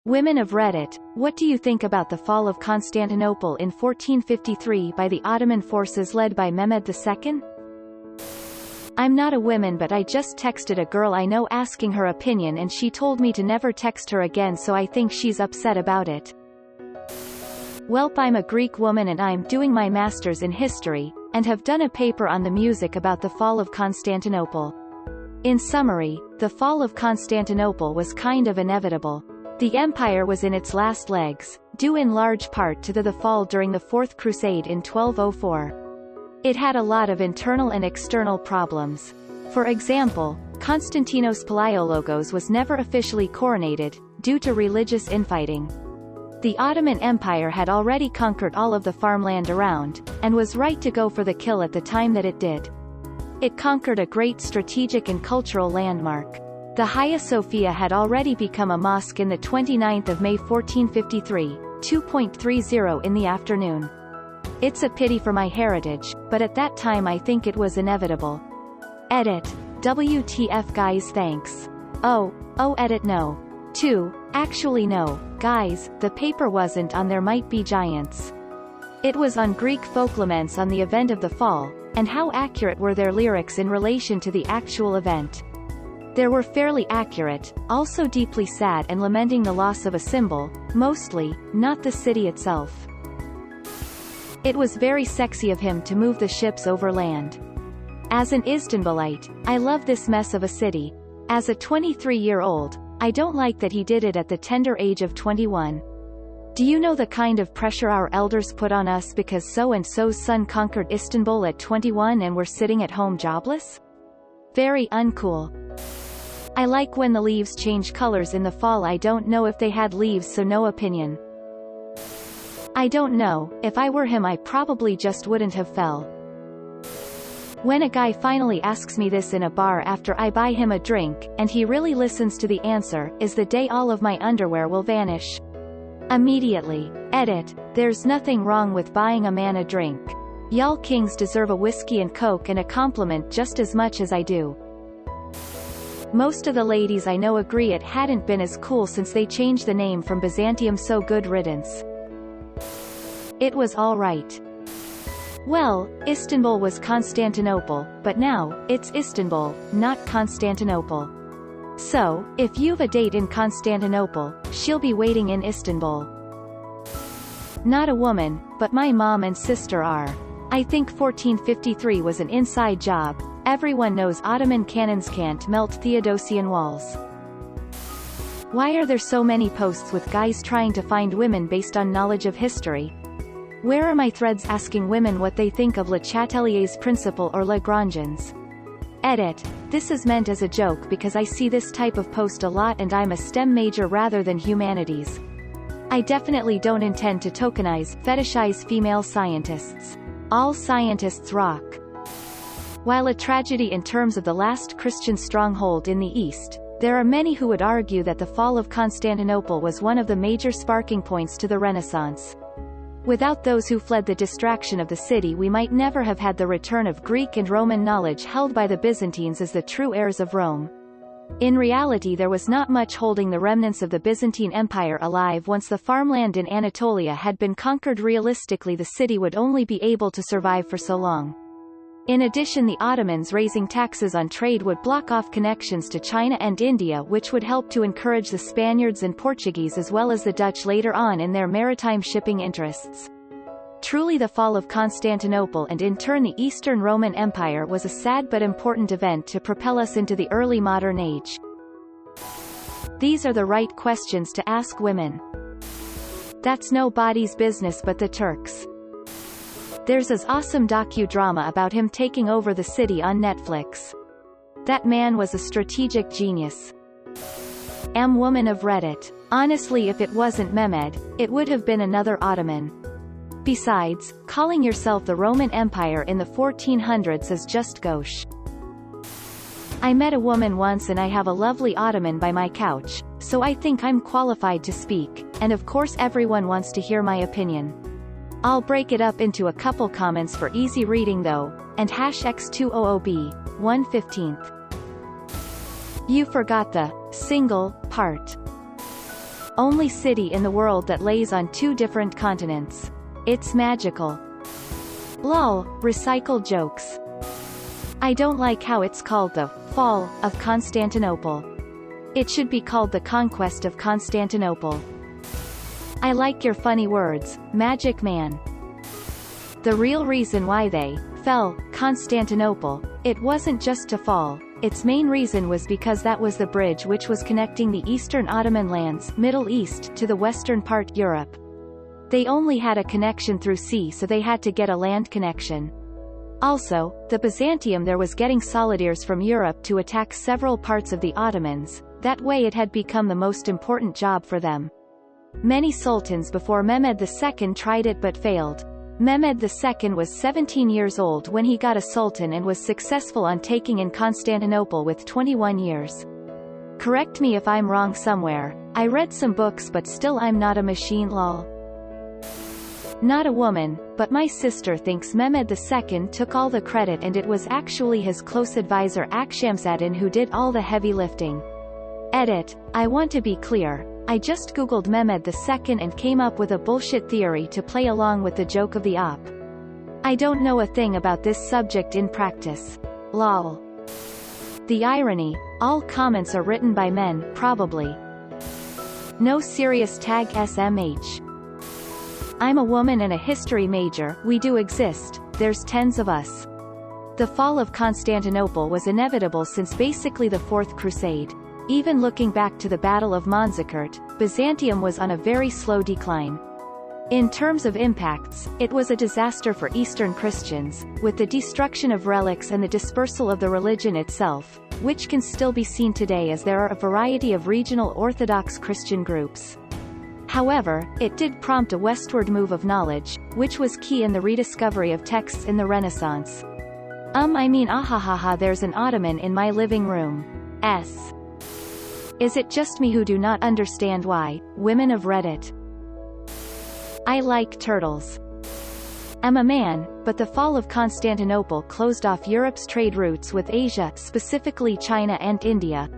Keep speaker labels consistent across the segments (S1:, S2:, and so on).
S1: Women of Reddit, what do you think about the fall of Constantinople in 1453 by the Ottoman forces led by Mehmed II? I'm not a woman, but I just texted a girl I know asking her opinion and she told me to never text her again, so I think she's upset about it. Welp, I'm a Greek woman and I'm doing my master's in history, and have done a paper on the music about the fall of Constantinople. In summary, the fall of Constantinople was kind of inevitable. The empire was in its last legs, due in large part to the fall during the Fourth Crusade in 1204. It had a lot of internal and external problems. For example, Konstantinos Palaiologos was never officially coronated, due to religious infighting. The Ottoman Empire had already conquered all of the farmland around, and was right to go for the kill at the time that it did. It conquered a great strategic and cultural landmark. The Hagia Sophia had already become a mosque in the 29th of May 1453, 2:30 in the afternoon. It's a pity for my heritage, but at that time I think it was inevitable. Edit. WTF guys, thanks. Oh, edit no. 2. Actually no, guys, the paper wasn't on There Might Be Giants. It was on Greek folk laments on the event of the fall, and how accurate were their lyrics in relation to the actual event. They were fairly accurate, also deeply sad and lamenting the loss of a symbol, mostly, not the city itself. It was very sexy of him to move the ships over land. As an Istanbulite, I love this mess of a city. As a 23-year-old, I don't like that he did it at the tender age of 21. Do you know the kind of pressure our elders put on us because so-and-so's son conquered Istanbul at 21 and we're sitting at home jobless? Very uncool. I like when the leaves change colors in the fall. I don't know if they had leaves, so no opinion. I don't know, if I were him I probably just wouldn't have fell. When a guy finally asks me this in a bar after I buy him a drink, and he really listens to the answer, is the day all of my underwear will vanish. Immediately. Edit. There's nothing wrong with buying a man a drink. Y'all kings deserve a whiskey and coke and a compliment just as much as I do. Most of the ladies I know agree it hadn't been as cool since they changed the name from Byzantium, so good riddance. It was alright. Well, Istanbul was Constantinople, but now, it's Istanbul, not Constantinople. So, if you've a date in Constantinople, she'll be waiting in Istanbul. Not a woman, but my mom and sister are. I think 1453 was an inside job. Everyone knows Ottoman cannons can't melt Theodosian walls. Why are there so many posts with guys trying to find women based on knowledge of history? Where are my threads asking women what they think of Le Chatelier's principle or Lagrangians? Edit. This is meant as a joke because I see this type of post a lot and I'm a STEM major rather than humanities. I definitely don't intend to tokenize, fetishize female scientists. All scientists rock. While a tragedy in terms of the last Christian stronghold in the East, there are many who would argue that the fall of Constantinople was one of the major sparking points to the Renaissance. Without those who fled the distraction of the city, we might never have had the return of Greek and Roman knowledge held by the Byzantines as the true heirs of Rome. In reality, there was not much holding the remnants of the Byzantine Empire alive once the farmland in Anatolia had been conquered. Realistically, the city would only be able to survive for so long. In addition, the Ottomans raising taxes on trade would block off connections to China and India, which would help to encourage the Spaniards and Portuguese as well as the Dutch later on in their maritime shipping interests. Truly, the fall of Constantinople and in turn the Eastern Roman Empire was a sad but important event to propel us into the early modern age. These are the right questions to ask women. That's nobody's business but the Turks. There's this awesome docudrama about him taking over the city on Netflix. That man was a strategic genius. Am woman of Reddit. Honestly, if it wasn't Mehmed, it would have been another Ottoman. Besides, calling yourself the Roman Empire in the 1400s is just gauche. I met a woman once and I have a lovely Ottoman by my couch, so I think I'm qualified to speak, and of course everyone wants to hear my opinion. I'll break it up into a couple comments for easy reading though, and #X200B, 1/15. You forgot the single part. Only city in the world that lays on 2 different continents. It's magical. Lol, recycled jokes. I don't like how it's called the Fall of Constantinople. It should be called the Conquest of Constantinople. I like your funny words, Magic Man. The real reason why they fell Constantinople, it wasn't just to fall. Its main reason was because that was the bridge which was connecting the eastern Ottoman lands, Middle East, to the western part, Europe. They only had a connection through sea, so they had to get a land connection. Also, the Byzantium there was getting soldiers from Europe to attack several parts of the Ottomans. That way it had become the most important job for them. Many sultans before Mehmed II tried it but failed. Mehmed II was 17 years old when he got a sultan and was successful on taking in Constantinople with 21 years. Correct me if I'm wrong somewhere. I read some books but still I'm not a machine, lol. Not a woman, but my sister thinks Mehmed II took all the credit and it was actually his close advisor Akshamsuddin who did all the heavy lifting. Edit. I want to be clear. I just googled Mehmed II and came up with a bullshit theory to play along with the joke of the op. I don't know a thing about this subject in practice. Lol. The irony, all comments are written by men, probably. No serious tag SMH. I'm a woman and a history major, we do exist, there's tens of us. The fall of Constantinople was inevitable since basically the Fourth Crusade. Even looking back to the Battle of Manzikert, Byzantium was on a very slow decline. In terms of impacts, it was a disaster for Eastern Christians, with the destruction of relics and the dispersal of the religion itself, which can still be seen today as there are a variety of regional Orthodox Christian groups. However, it did prompt a westward move of knowledge, which was key in the rediscovery of texts in the Renaissance. There's an ottoman in my living room. Is it just me who do not understand why, women of Reddit? I like turtles. I'm a man, but the fall of Constantinople closed off Europe's trade routes with Asia, specifically China and India.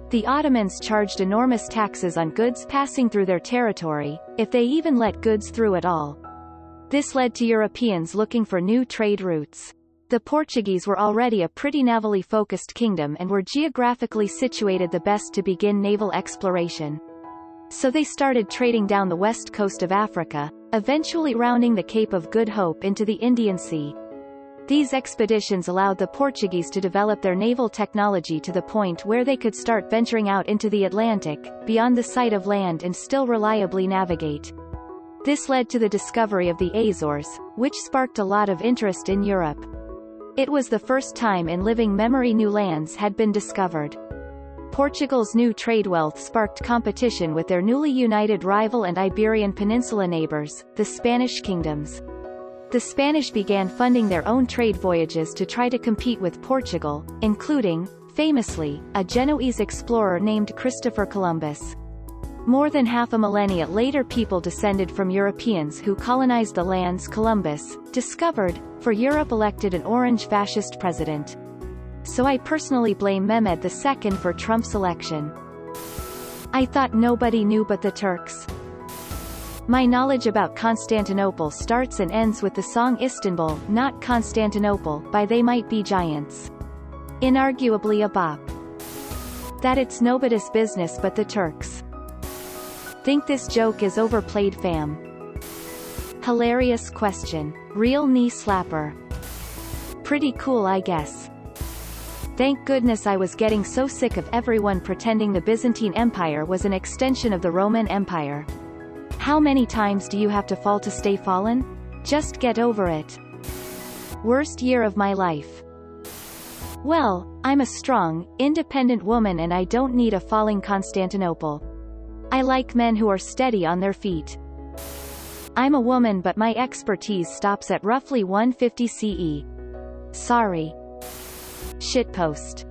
S1: The Ottomans charged enormous taxes on goods passing through their territory, if they even let goods through at all. This led to Europeans looking for new trade routes. The Portuguese were already a pretty navally focused kingdom and were geographically situated the best to begin naval exploration. So they started trading down the west coast of Africa, eventually rounding the Cape of Good Hope into the Indian Sea. These expeditions allowed the Portuguese to develop their naval technology to the point where they could start venturing out into the Atlantic, beyond the sight of land, and still reliably navigate. This led to the discovery of the Azores, which sparked a lot of interest in Europe. It was the first time in living memory new lands had been discovered. Portugal's new trade wealth sparked competition with their newly united rival and Iberian Peninsula neighbors, the Spanish kingdoms. The Spanish began funding their own trade voyages to try to compete with Portugal, including, famously, a Genoese explorer named Christopher Columbus. More than half a millennia later, people descended from Europeans who colonized the lands Columbus discovered, for Europe elected an orange fascist president. So I personally blame Mehmed II for Trump's election. I thought nobody knew but the Turks. My knowledge about Constantinople starts and ends with the song Istanbul, not Constantinople, by They Might Be Giants. Inarguably a bop. That it's nobody's business but the Turks. Think this joke is overplayed, fam? Hilarious question. Real knee slapper. Pretty cool, I guess. Thank goodness, I was getting so sick of everyone pretending the Byzantine Empire was an extension of the Roman Empire. How many times do you have to fall to stay fallen? Just get over it. Worst year of my life. Well, I'm a strong, independent woman and I don't need a falling Constantinople. I like men who are steady on their feet. I'm a woman but my expertise stops at roughly 150 CE. Sorry. Shitpost.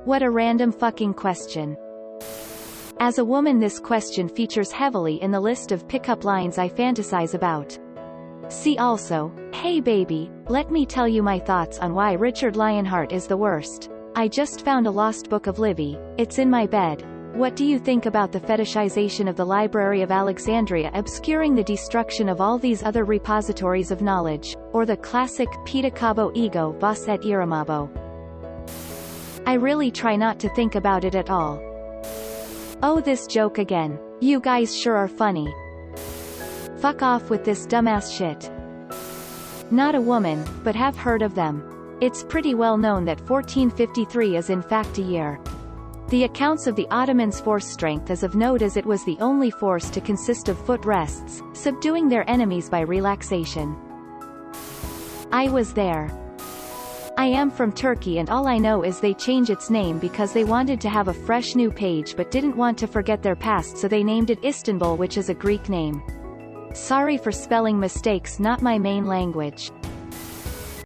S1: What a random fucking question. As a woman, this question features heavily in the list of pickup lines I fantasize about. See also, hey baby, let me tell you my thoughts on why Richard Lionheart is the worst. I just found a lost book of Livy, it's in my bed. What do you think about the fetishization of the Library of Alexandria obscuring the destruction of all these other repositories of knowledge, or the classic pedicabo ego vos et iramabo? I really try not to think about it at all. Oh, this joke again. You guys sure are funny. Fuck off with this dumbass shit. Not a woman, but have heard of them. It's pretty well known that 1453 is in fact a year. The accounts of the Ottomans' force strength is of note, as it was the only force to consist of foot rests, subduing their enemies by relaxation. I was there. I am from Turkey, and all I know is they changed its name because they wanted to have a fresh new page but didn't want to forget their past, so they named it Istanbul, which is a Greek name. Sorry for spelling mistakes, not my main language.